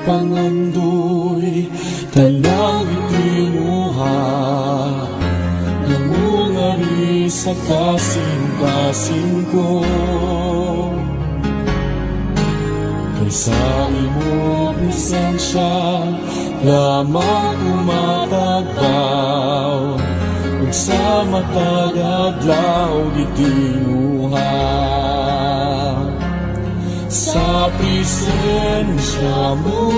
Pangandoy tanang itinuha namungari sa kasing-kasing ko kaysa imo presensya lamang umatagbaw ug sa matag adlaw itinuha sa presensya mo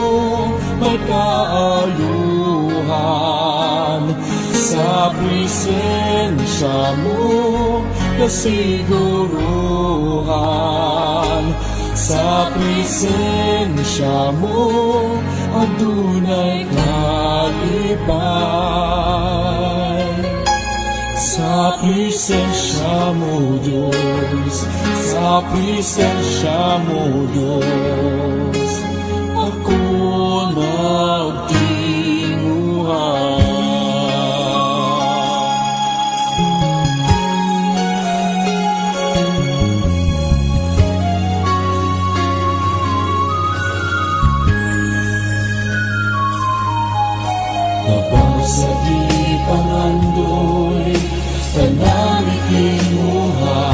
may kaayuhan, sa presensya mo kasiguruhan, sa presensya mo adunay kalipay. Sa presensya mo Diyos, sa presensya mo Diyos, ako nagtinguhan. Labang sa di pangandoy tanang ikinuha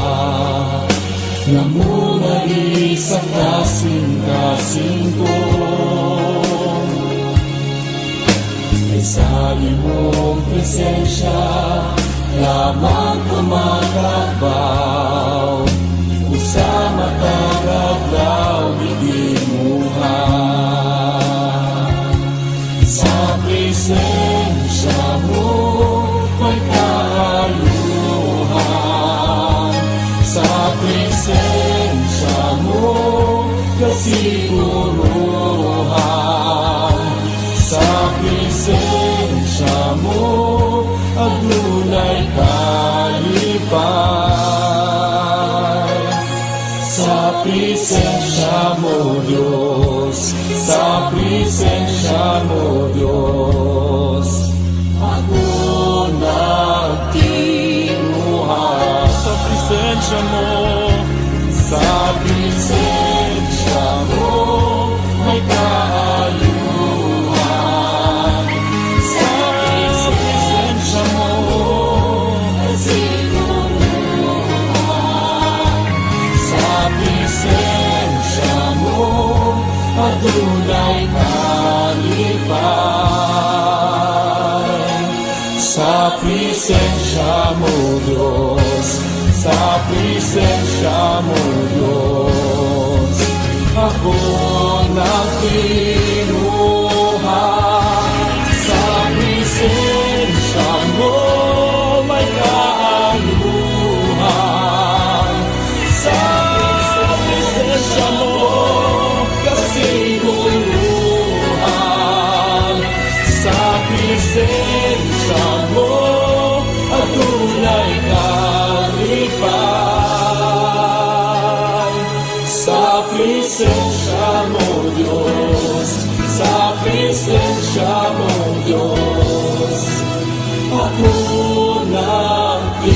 namungari sa kasing-kasing ko kaysa imong presensya lamang kumakagbaw ug sa matagaglaw ikinuha sa presensya mo may kaayuhan, sa presensya mo kasiguruhan, sa presensya mo adunay kalipay. Sa presensya mo Diyos, sa presensya mo Diyos, ako nagtinguha. Sa presensya mo, sa presensya mo may kaayuhan, sa presensya mo kasiguruhan, sa presensya mo adunay kalipay. Sa presensya mo Diyos, sa presensya mo Diyos, ako nagtinguha. Sa presensya mo may kaayuhan, sa presensya mo kasiguruhan, sa presensya mo adunay kalipay. Sa presensya mo Diyos, sa presensya mo Diyos, ako nagtinguha.